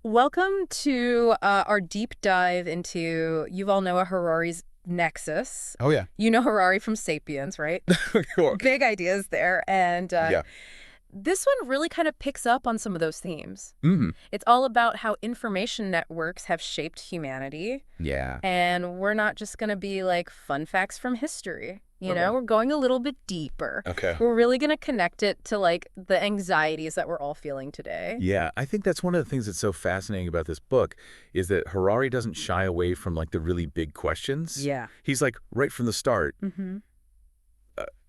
Welcome to our deep dive into Yuval Noah Harari's Nexus. Oh, yeah. You know Harari from *Sapiens*, right? Sure. Big ideas there. And Yeah. this one really kind of picks up on some of those themes. Hmm. It's all about how information networks have shaped humanity. Yeah. And we're not just going to be like fun facts from history. Okay. We're going a little bit deeper. Okay. We're really going to connect it to like the anxieties that we're all feeling today. Yeah, I think that's one of the things that's so fascinating about this book is that Harari doesn't shy away from like the really big questions. Yeah. He's like right from the start Mm-hmm.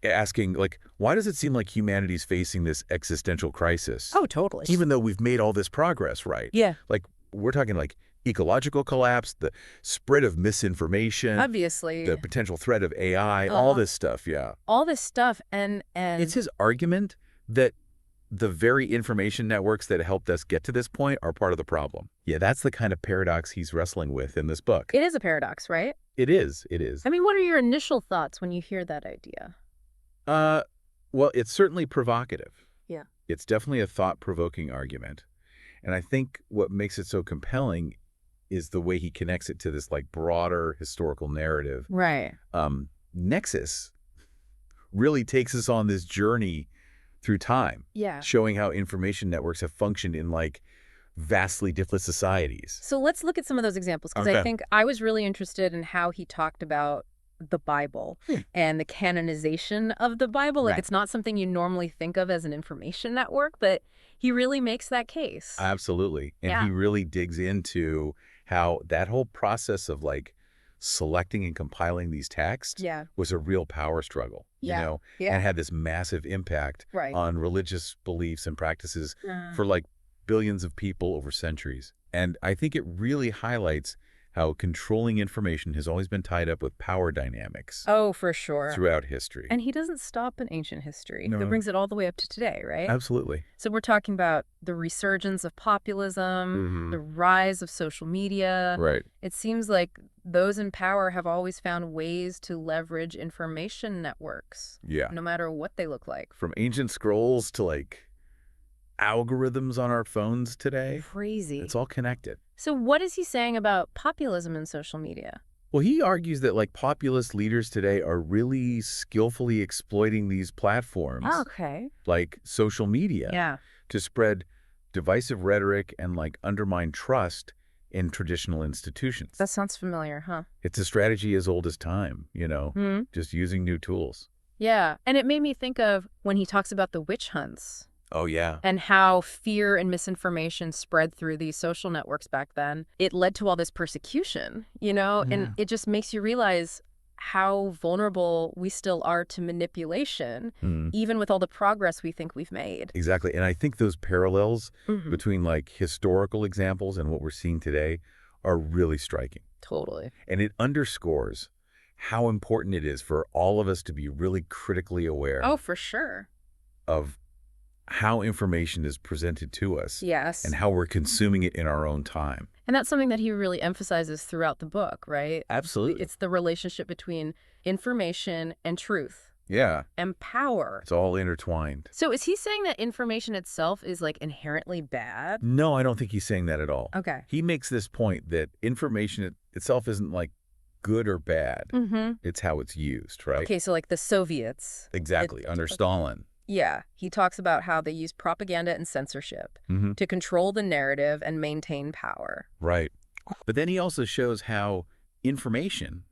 asking like, why does it seem like humanity's facing this existential crisis? Oh, totally. Even though we've made all this progress, right? Yeah. Like we're talking like ecological collapse, the spread of misinformation, Obviously. the potential threat of AI, Uh-huh. all this stuff. Yeah. All this stuff and It's his argument that the very information networks that helped us get to this point are part of the problem. Yeah, that's the kind of paradox he's wrestling with in this book. it is a paradox, right? It is. It is. I mean, what are your initial thoughts when you hear that idea? Uh, well, it's certainly provocative. Yeah. It's definitely a thought-provoking argument. And I think what makes it so compelling is the way he connects it to this like broader historical narrative. Right. Nexus really takes us on this journey through time, Yeah. showing how information networks have functioned in like vastly different societies. So let's look at some of those examples because I Okay. think I was really interested in how he talked about the Bible and the canonization of the Bible. Like Right. it's not something you normally think of as an information network, but he really makes that case. Absolutely. And Yeah. he really digs into how that whole process of like selecting and compiling these texts Yeah. was a real power struggle, Yeah. Yeah. and had this massive impact Right. on religious beliefs and practices Mm. for like billions of people over centuries. And I think it really highlights how controlling information has always been tied up with power dynamics Oh, for sure. throughout history. And he doesn't stop in ancient history. No. That brings it all the way up to today, right? Absolutely. So we're talking about the resurgence of populism, Mhm. the rise of social media. Right. It seems like those in power have always found ways to leverage information networks, Yeah. no matter what they look like. From ancient scrolls to like algorithms on our phones today, Crazy. it's all connected. So what is he saying about populism in social media? Well, he argues that like populist leaders today are really skillfully exploiting these platforms, Okay. like social media, Yeah. to spread divisive rhetoric and like undermine trust in traditional institutions. That sounds familiar, huh? It's a strategy as old as time, Hmm. just using new tools. Yeah. And it made me think of when he talks about the witch hunts. Oh, yeah. And how fear and misinformation spread through these social networks back then. It led to all this persecution, Yeah. and it just makes you realize how vulnerable we still are to manipulation, Mm, even with all the progress we think we've made. exactly. And I think those parallels Mhm. between like historical examples and what we're seeing today are really striking. Totally. And it underscores how important it is for all of us to be really critically aware Oh, for sure. of how information is presented to us Yes. and how we're consuming it in our own time. And that's something that he really emphasizes throughout the book, right? Absolutely. It's the relationship between information and truth Yeah. and power. It's all intertwined. So is he saying that information itself is like inherently bad? No, I don't think he's saying that at all. Okay. He makes this point that information itself isn't like good or bad. Mm-hmm. It's how it's used, right? Okay, so like the Soviets. Exactly. Under Stalin. Yeah, he talks about how they use propaganda and censorship Hmm. to control the narrative and maintain power. Right. But then he also shows how information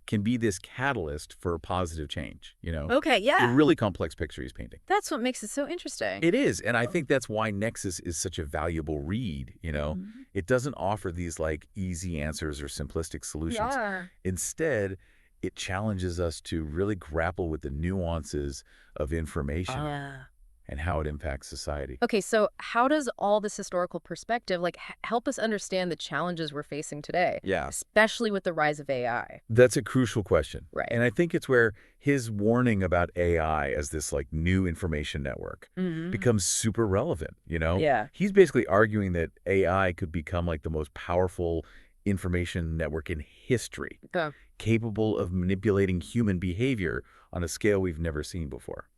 can be this catalyst for positive change, Okay, A yeah. really complex picture he's painting. That's what makes it so interesting. It is, and I think that's why Nexus is such a valuable read, Mhm. It doesn't offer these like easy answers or simplistic solutions. Yeah. Instead, it challenges us to really grapple with the nuances of information Ah. and how it impacts society. Okay, so how does all this historical perspective like help us understand the challenges we're facing today, Yeah, especially with the rise of AI? that's a crucial question. Right. And I think it's where his warning about AI as this like new information network Mhm. becomes super relevant, Yeah. He's basically arguing that AI could become like the most powerful information network in history, Yeah. capable of manipulating human behavior on a scale we've never seen before.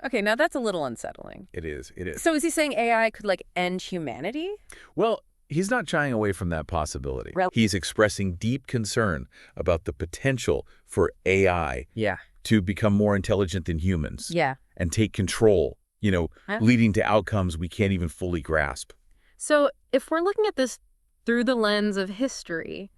Okay, now that's a little unsettling. It is. So is he saying AI could like end humanity? Well, He's not shying away from that possibility. Rel- He's expressing deep concern about the potential for AI Yeah. to become more intelligent than humans Yeah. and take control, leading to outcomes we can't even fully grasp. So if we're looking at this through the lens of history,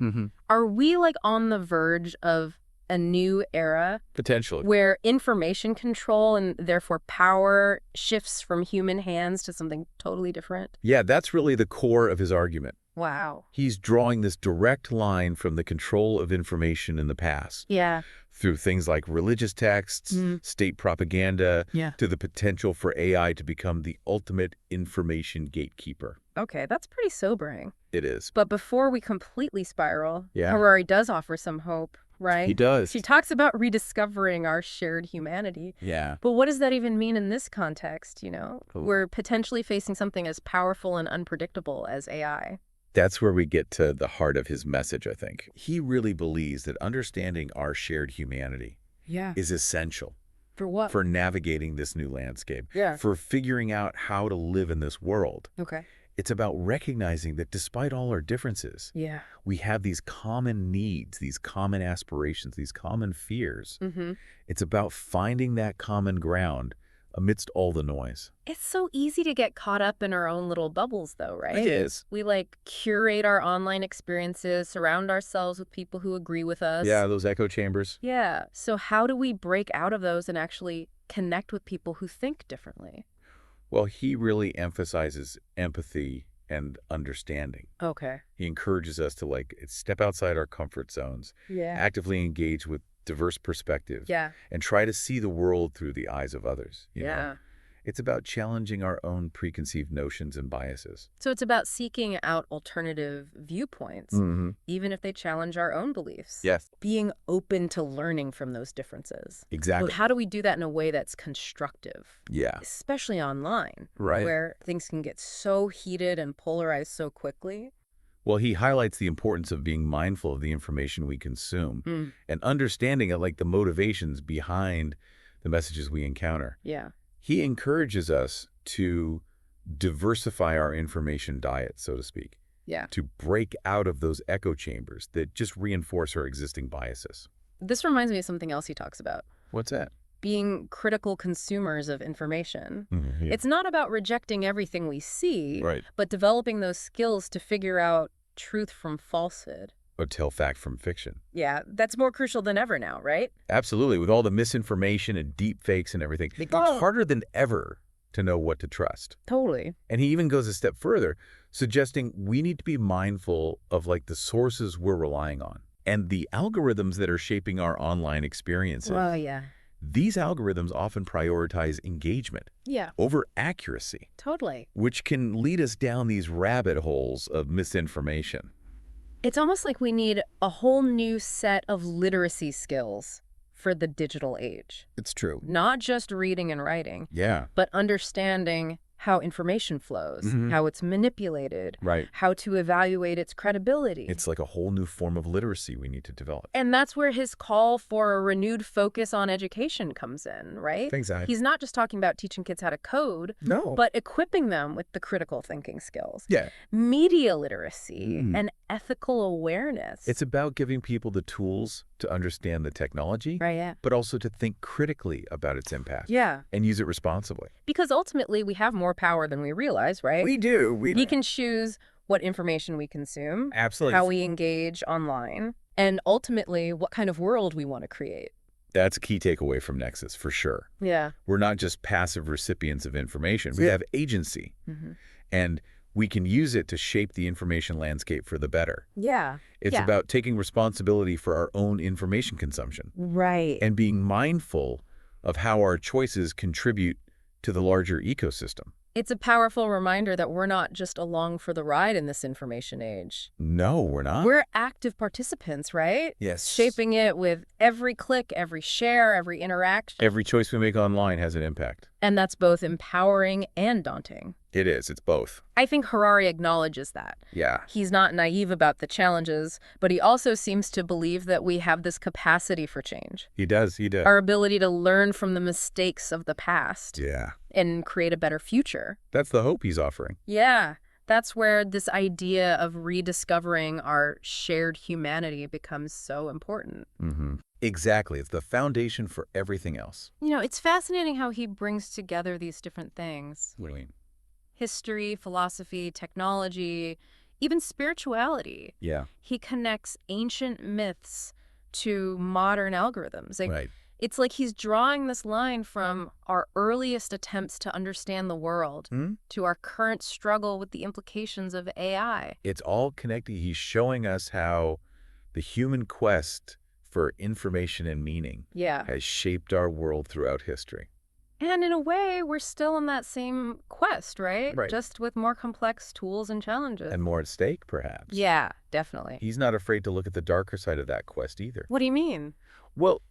are we like on the verge of a new era Potentially. where information control and therefore power shifts from human hands to something totally different? Yeah, that's really the core of his argument. Wow. He's drawing this direct line from the control of information in the past Yeah. through things like religious texts, state propaganda, to the potential for AI to become the ultimate information gatekeeper. Okay, that's pretty sobering. It is. But before we completely spiral, Yeah. Harari does offer some hope, right? He does. She talks about rediscovering our shared humanity. Yeah. But what does that even mean in this context, Ooh. We're potentially facing something as powerful and unpredictable as AI. That's where we get to the heart of his message, I think. He really believes that understanding our shared humanity is essential For what? for navigating this new landscape, Yeah. for figuring out how to live in this world. Okay. It's about recognizing that despite all our differences, Yeah. we have these common needs, these common aspirations, these common fears. It's about finding that common ground amidst all the noise. It's so easy to get caught up in our own little bubbles, though, right? It is. We curate our online experiences, surround ourselves with people who agree with us. Yeah, those echo chambers. Yeah. So how do we break out of those and actually connect with people who think differently? Well, he really emphasizes empathy and understanding. Okay. He encourages us to step outside our comfort zones, Yeah. actively engage with diverse perspectives, Yeah. and try to see the world through the eyes of others. you know? Yeah. It's about challenging our own preconceived notions and biases. So it's about seeking out alternative viewpoints, even if they challenge our own beliefs. Yes. Being open to learning from those differences. Exactly. But how do we do that in a way that's constructive? Yeah. Especially online, Right. where things can get so heated and polarized so quickly. Well, he highlights the importance of being mindful of the information we consume and understanding the motivations behind the messages we encounter. Yeah. He encourages us to diversify our information diet, so to speak, Yeah. to break out of those echo chambers that just reinforce our existing biases. This reminds me of something else he talks about. What's that? Being critical consumers of information. Yeah. It's not about rejecting everything we see, Right. but developing those skills to figure out truth from falsehood. Or tell fact from fiction. Yeah, that's more crucial than ever now, right? Absolutely. With all the misinformation and deep fakes and everything, it's harder than ever to know what to trust. Totally. And he even goes a step further, suggesting we need to be mindful of the sources we're relying on and the algorithms that are shaping our online experiences. Well, yeah. These algorithms often prioritize engagement Yeah, over accuracy, totally. which can lead us down these rabbit holes of misinformation. It's almost like we need a whole new set of literacy skills for the digital age. It's true. Not just reading and writing, Yeah. but understanding how information flows, how it's manipulated, Right. how to evaluate its credibility. It's like a whole new form of literacy we need to develop. And that's where his call for a renewed focus on education comes in, right? Exactly. He's not just talking about teaching kids how to code, No. but equipping them with the critical thinking skills, Yeah. media literacy, and ethical awareness. It's about giving people the tools to understand the technology, right, yeah. but also to think critically about its impact. Yeah, And use it responsibly. because ultimately we have more power than we realize, right? We do. We can choose what information we consume, Absolutely. how we engage online, and ultimately what kind of world we want to create. That's a key takeaway from Nexus, for sure. Yeah. We're not just passive recipients of information. We have agency. And we can use it to shape the information landscape for the better. Yeah. It's about taking responsibility for our own information consumption Right. and being mindful of how our choices contribute to the larger ecosystem. It's a powerful reminder that we're not just along for the ride in this information age. No, we're not. We're active participants, right? Yes. Shaping it with every click, every share, every interaction. Every choice we make online has an impact. And that's both empowering and daunting. It is. It's both. I think Harari acknowledges that. Yeah. He's not naive about the challenges, but he also seems to believe that we have this capacity for change. He does. He does. Our ability to learn from the mistakes of the past Yeah. and create a better future. That's the hope he's offering. Yeah, That's where this idea of rediscovering our shared humanity becomes so important. Exactly. It's the foundation for everything else. It's fascinating how he brings together these different things. What do you mean? History, philosophy, technology, even spirituality. Yeah. He connects ancient myths to modern algorithms. Right. It's like he's drawing this line from our earliest attempts to understand the world to our current struggle with the implications of AI. It's all connected. He's showing us how the human quest for information and meaning has shaped our world throughout history. And in a way, we're still on that same quest, right? Right. Just with more complex tools and challenges. And more at stake, perhaps. Yeah, definitely. He's not afraid to look at the darker side of that quest either. What do you mean? Well,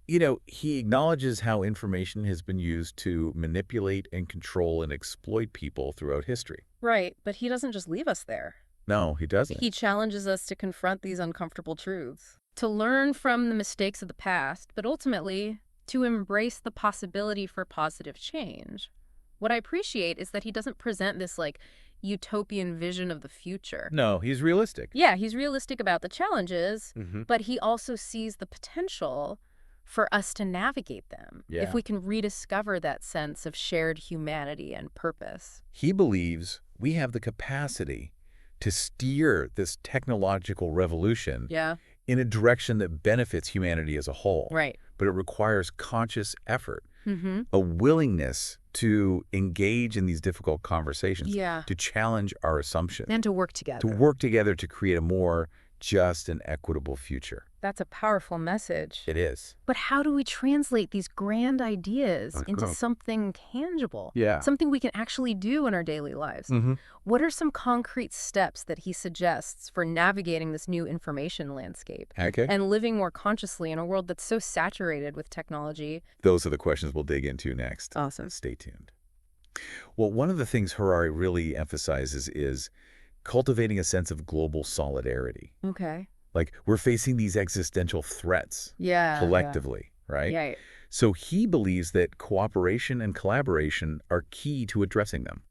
he acknowledges how information has been used to manipulate and control and exploit people throughout history. Right, but he doesn't just leave us there. No, he doesn't. He challenges us to confront these uncomfortable truths, to learn from the mistakes of the past, but ultimately to embrace the possibility for positive change. What I appreciate is that he doesn't present this utopian vision of the future. No, he's realistic. Yeah, he's realistic about the challenges, but he also sees the potential for us to navigate them if we can rediscover that sense of shared humanity and purpose. He believes we have the capacity to steer this technological revolution in a direction that benefits humanity as a whole. Right. But it requires conscious effort, a willingness to engage in these difficult conversations, to challenge our assumptions. And to work together. To work together to create a more just and equitable future. That's a powerful message. It is. But how do we translate these grand ideas into something tangible? Yeah. Something we can actually do in our daily lives? What are some concrete steps that he suggests for navigating this new information landscape and living more consciously in a world that's so saturated with technology? Those are the questions we'll dig into next. Awesome. Stay tuned. Well, one of the things Harari really emphasizes is cultivating a sense of global solidarity. Okay. Like, we're facing these existential threats collectively, right? Yeah. So he believes that cooperation and collaboration are key to addressing them.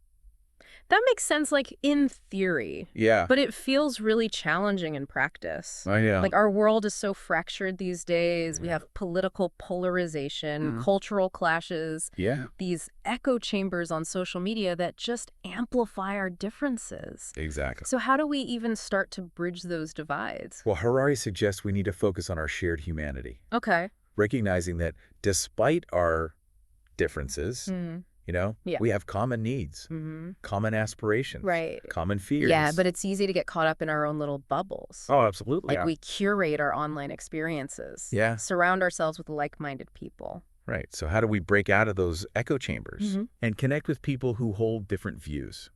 That makes sense, in theory. Yeah. But it feels really challenging in practice. I know. Our world is so fractured these days. We have political polarization, cultural clashes, these echo chambers on social media that just amplify our differences. Exactly. So how do we even start to bridge those divides? Well, Harari suggests we need to focus on our shared humanity. Okay. Recognizing that despite our differences, we have common needs, common aspirations, common fears. Yeah, but it's easy to get caught up in our own little bubbles. Oh, absolutely. We curate our online experiences. Yeah. Surround ourselves with like-minded people. Right. So how do we break out of those echo chambers and connect with people who hold different views?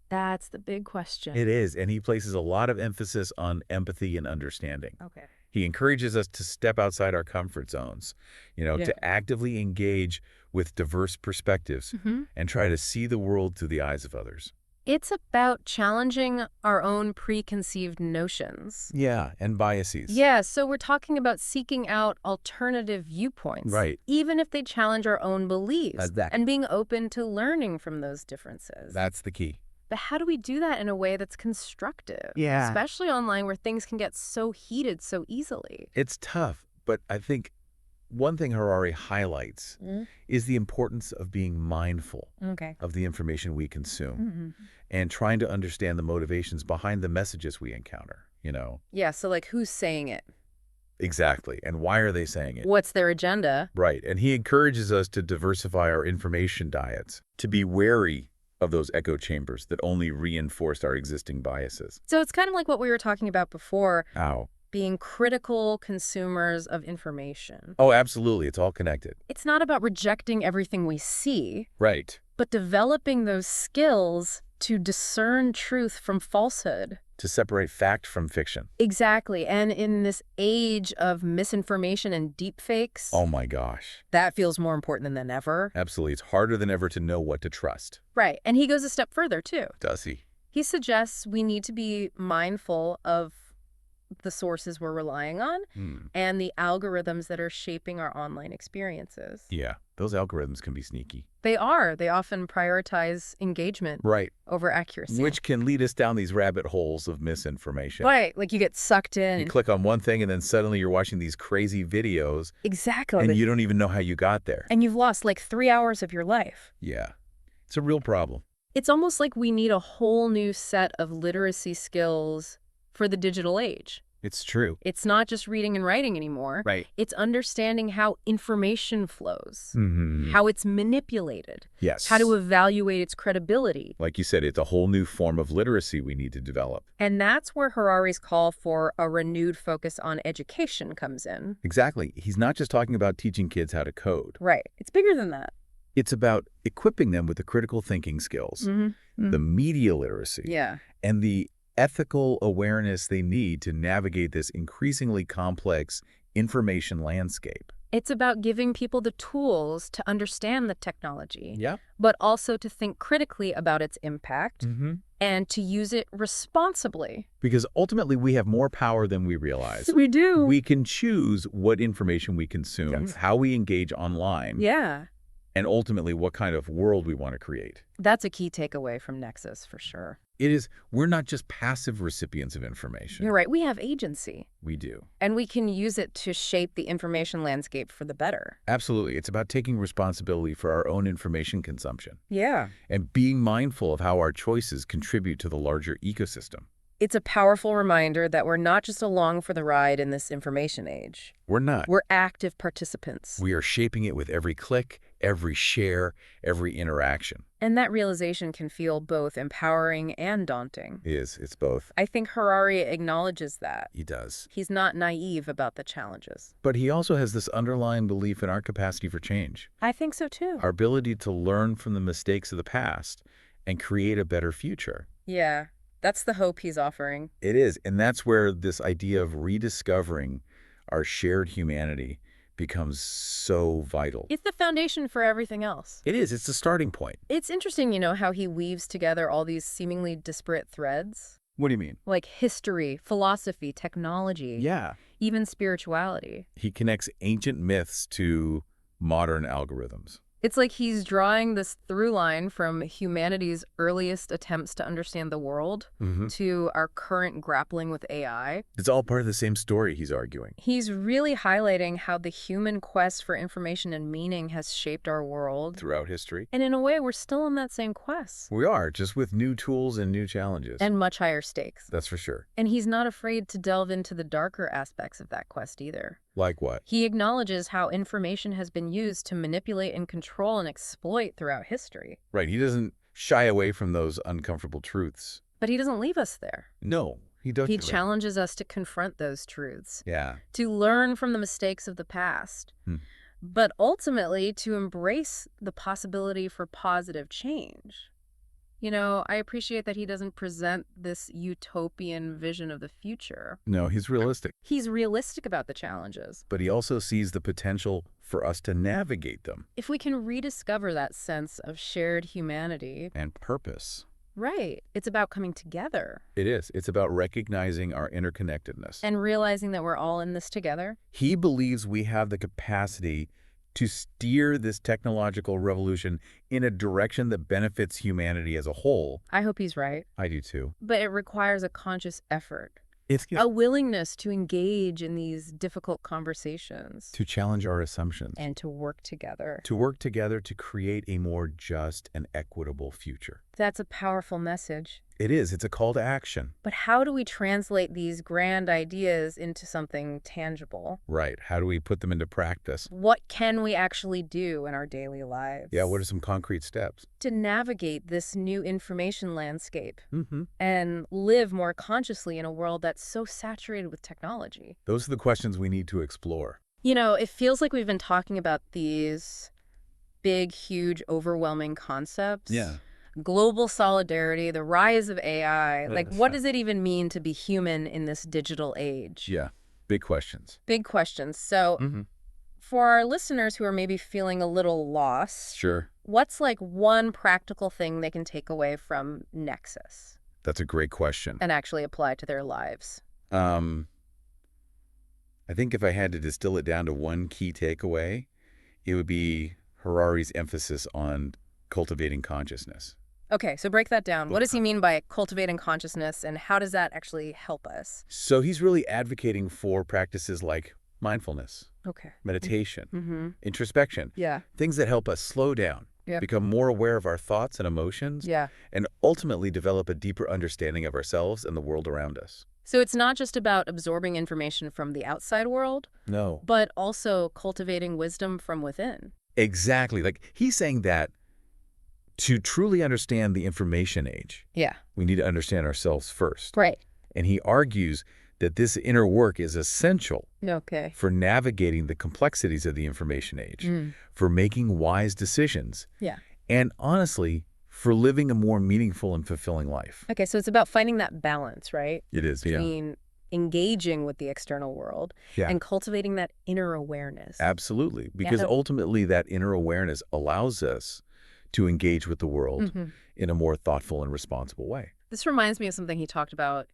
That's the big question. It is. And he places a lot of emphasis on empathy and understanding. Okay. He encourages us to step outside our comfort zones, to actively engage with diverse perspectives and try to see the world through the eyes of others. It's about challenging our own preconceived notions. Yeah, and biases. Yeah, so we're talking about seeking out alternative viewpoints. Right. Even if they challenge our own beliefs. Exactly. And being open to learning from those differences. That's the key. But how do we do that in a way that's constructive? Yeah. Especially online where things can get so heated so easily. It's tough, but I think one thing Harari highlights is the importance of being mindful of the information we consume and trying to understand the motivations behind the messages we encounter, Yeah, so who's saying it? Exactly. And why are they saying it? What's their agenda? Right. And he encourages us to diversify our information diets, to be wary of those echo chambers that only reinforce our existing biases. So it's kind of like what we were talking about before. How? Being critical consumers of information. Oh, absolutely. It's all connected. It's not about rejecting everything we see. Right. But developing those skills to discern truth from falsehood. To separate fact from fiction. Exactly. And in this age of misinformation and deepfakes. Oh my gosh. That feels more important than ever. Absolutely. It's harder than ever to know what to trust. Right. And he goes a step further, too. Does he? He suggests we need to be mindful of the sources we're relying on and the algorithms that are shaping our online experiences. Yeah, those algorithms can be sneaky. They are. They often prioritize engagement over accuracy. Which can lead us down these rabbit holes of misinformation. Right, like you get sucked in. You click on one thing and then suddenly you're watching these crazy videos. Exactly. And you don't even know how you got there. And you've lost like 3 hours of your life. Yeah, it's a real problem. It's almost like we need a whole new set of literacy skills for the digital age. It's true. It's not just reading and writing anymore. Right. It's understanding how information flows, how it's manipulated, how to evaluate its credibility. Like you said, it's a whole new form of literacy we need to develop. And that's where Harari's call for a renewed focus on education comes in. Exactly. He's not just talking about teaching kids how to code. Right. It's bigger than that. It's about equipping them with the critical thinking skills, the media literacy, and the ethical awareness they need to navigate this increasingly complex information landscape. It's about giving people the tools to understand the technology, Yeah. but also to think critically about its impact and to use it responsibly. Because ultimately we have more power than we realize. We do. We can choose what information we consume, how we engage online. Yeah. And ultimately what kind of world we want to create. That's a key takeaway from Nexus, for sure. It is, we're not just passive recipients of information. You're right. We have agency. We do. And we can use it to shape the information landscape for the better. Absolutely. It's about taking responsibility for our own information consumption. Yeah. And being mindful of how our choices contribute to the larger ecosystem. It's a powerful reminder that we're not just along for the ride in this information age. We're not. We're active participants. We are shaping it with every click, every share, every interaction. And that realization can feel both empowering and daunting. It's both. I think Harari acknowledges that. He does. He's not naive about the challenges. But he also has this underlying belief in our capacity for change. I think so too. Our ability to learn from the mistakes of the past and create a better future. Yeah. That's the hope he's offering. It is. And that's where this idea of rediscovering our shared humanity becomes so vital. It's the foundation for everything else. It is. It's the starting point. It's interesting, how he weaves together all these seemingly disparate threads. What do you mean? Like history, philosophy, technology. Yeah. Even spirituality. He connects ancient myths to modern algorithms. It's like he's drawing this through line from humanity's earliest attempts to understand the world to our current grappling with AI. It's all part of the same story, he's arguing. He's really highlighting how the human quest for information and meaning has shaped our world. Throughout history. And in a way, we're still on that same quest. We are, just with new tools and new challenges. And much higher stakes. That's for sure. And he's not afraid to delve into the darker aspects of that quest either. Like what? He acknowledges how information has been used to manipulate and control and exploit throughout history. Right. He doesn't shy away from those uncomfortable truths. But he doesn't leave us there. No, he doesn't. He challenges us to confront those truths. Yeah. To learn from the mistakes of the past. But ultimately to embrace the possibility for positive change. I appreciate that he doesn't present this utopian vision of the future. No, he's realistic. He's realistic about the challenges. But he also sees the potential for us to navigate them. If we can rediscover that sense of shared humanity. And purpose. Right. It's about coming together. It is. It's about recognizing our interconnectedness. And realizing that we're all in this together. He believes we have the capacity to steer this technological revolution in a direction that benefits humanity as a whole. I hope he's right. I do too. But it requires a conscious effort. It's a willingness to engage in these difficult conversations. To challenge our assumptions. And to work together. To work together to create a more just and equitable future. That's a powerful message. It is. It's a call to action. But how do we translate these grand ideas into something tangible? Right. How do we put them into practice? What can we actually do in our daily lives? Yeah, what are some concrete steps? To navigate this new information landscape and live more consciously in a world that's so saturated with technology. Those are the questions we need to explore. It feels like we've been talking about these big, huge, overwhelming concepts. Yeah. Global solidarity, the rise of AI. Like, what does it even mean to be human in this digital age? Yeah, big questions. Big questions. So for our listeners who are maybe feeling a little lost, sure, what's like one practical thing they can take away from Nexus? That's a great question. And actually apply to their lives. I think if I had to distill it down to one key takeaway, it would be Harari's emphasis on cultivating consciousness. Okay, so break that down. What does he mean by cultivating consciousness, and how does that actually help us? So he's really advocating for practices like mindfulness, meditation, introspection, things that help us slow down, become more aware of our thoughts and emotions, and ultimately develop a deeper understanding of ourselves and the world around us. So it's not just about absorbing information from the outside world, No. but also cultivating wisdom from within. Exactly. Like, he's saying that to truly understand the information age, we need to understand ourselves first. Right. And he argues that this inner work is essential for navigating the complexities of the information age, for making wise decisions, and honestly, for living a more meaningful and fulfilling life. Okay, so it's about finding that balance, right? It is, between engaging with the external world and cultivating that inner awareness. Absolutely, because ultimately that inner awareness allows us to engage with the world in a more thoughtful and responsible way. This reminds me of something he talked about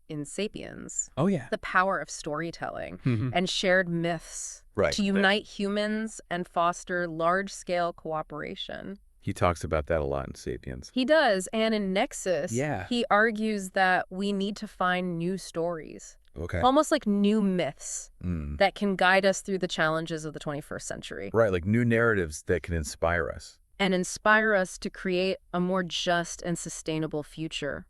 in Sapiens. Oh, yeah. The power of storytelling and shared myths to Right. unite humans and foster large-scale cooperation. He talks about that a lot in Sapiens. He does, and in Nexus, Yeah. he argues that we need to find new stories, Okay. almost like new myths that can guide us through the challenges of the 21st century. Right, like new narratives that can inspire us. And inspire us to create a more just and sustainable future.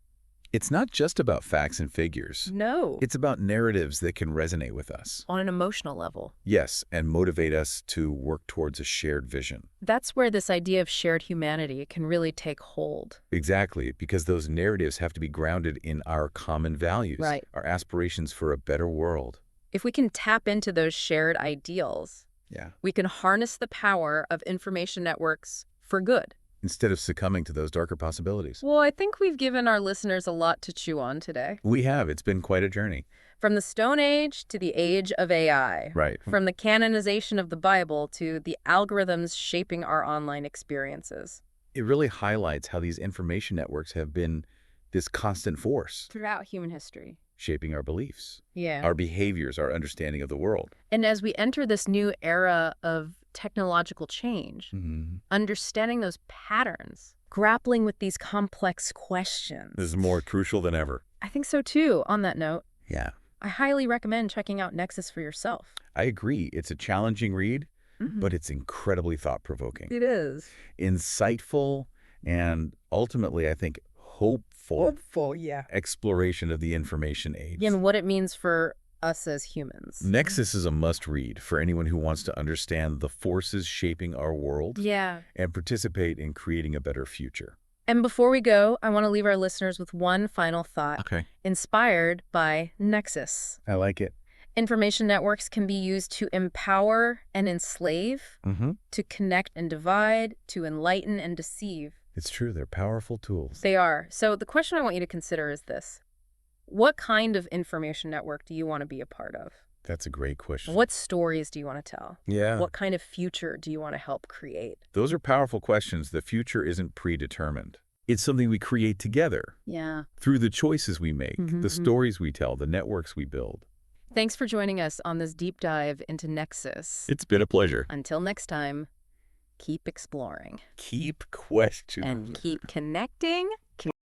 It's not just about facts and figures. No. It's about narratives that can resonate with us. On an emotional level. Yes, and motivate us to work towards a shared vision. That's where this idea of shared humanity can really take hold. Exactly, because those narratives have to be grounded in our common values, our aspirations for a better world. If we can tap into those shared ideals, we can harness the power of information networks for good. Instead of succumbing to those darker possibilities. Well, I think we've given our listeners a lot to chew on today. We have. It's been quite a journey. From the Stone Age to the age of AI. Right. From the canonization of the Bible to the algorithms shaping our online experiences. It really highlights how these information networks have been this constant force. Throughout human history. Shaping our beliefs, our behaviors, our understanding of the world. And as we enter this new era of technological change, understanding those patterns, grappling with these complex questions. This is more crucial than ever. I think so too, on that note. Yeah. I highly recommend checking out Nexus for yourself. I agree. It's a challenging read, but it's incredibly thought-provoking. It is. Insightful, and ultimately, I think, hopeful exploration of the information age. And what it means for us as humans. Nexus is a must-read for anyone who wants to understand the forces shaping our world and participate in creating a better future. And before we go, I want to leave our listeners with one final thought, inspired by Nexus. I like it. Information networks can be used to empower and enslave, to connect and divide, to enlighten and deceive. It's true. They're powerful tools. They are. So the question I want you to consider is this. What kind of information network do you want to be a part of? That's a great question. What stories do you want to tell? Yeah. What kind of future do you want to help create? Those are powerful questions. The future isn't predetermined. It's something we create together. Through the choices we make, the stories we tell, the networks we build. Thanks for joining us on this deep dive into Nexus. It's been a pleasure. Until next time, keep exploring. Keep questioning. And keep connecting.